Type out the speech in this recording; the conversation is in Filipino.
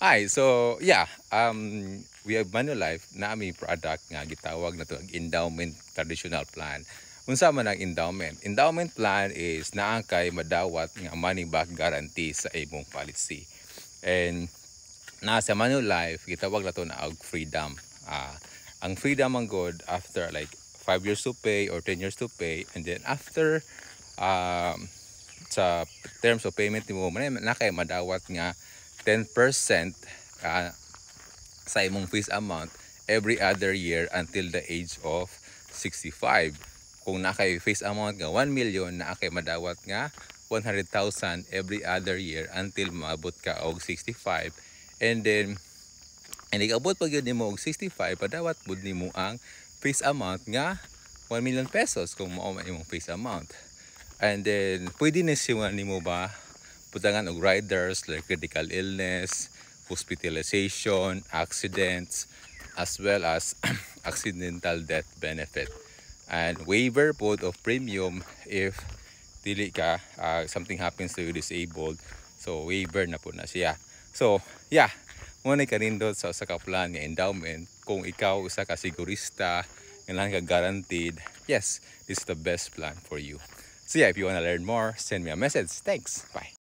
Hi, so yeah, we have Manulife na aming product nga gitawag na to ang endowment traditional plan. Unsa man ang endowment? Endowment plan is naa kay madawat nga money back guarantee sa imong policy. And na sa Manulife gitawag na to na og freedom. Ang freedom ang good after like 5 years to pay or 10 years to pay, and then after um, sa terms of payment nimo na kay madawat nga 10% sa imong fees amount every other year until the age of 65. Kung nakay fees amount nga 1 million, na kay madawat nga 100,000 every other year until maabot ka og 65. And then abot pag yun nimo og 65, padawat pud nimo ang fees amount nga 1 million pesos kung mao man imong fees amount. And then pwede na siya nimo ba putangan og riders like critical illness, hospitalization, accidents, as well as accidental death benefit. And waiver po of premium if dili ka something happens to you disabled. So waiver na po na siya. So yeah, muna kanindot sa usa ka plan nga endowment. Kung ikaw usa ka sigurista nga lang ka guaranteed, yes, this is the best plan for you. So yeah, if you want to learn more, send me a message. Thanks. Bye.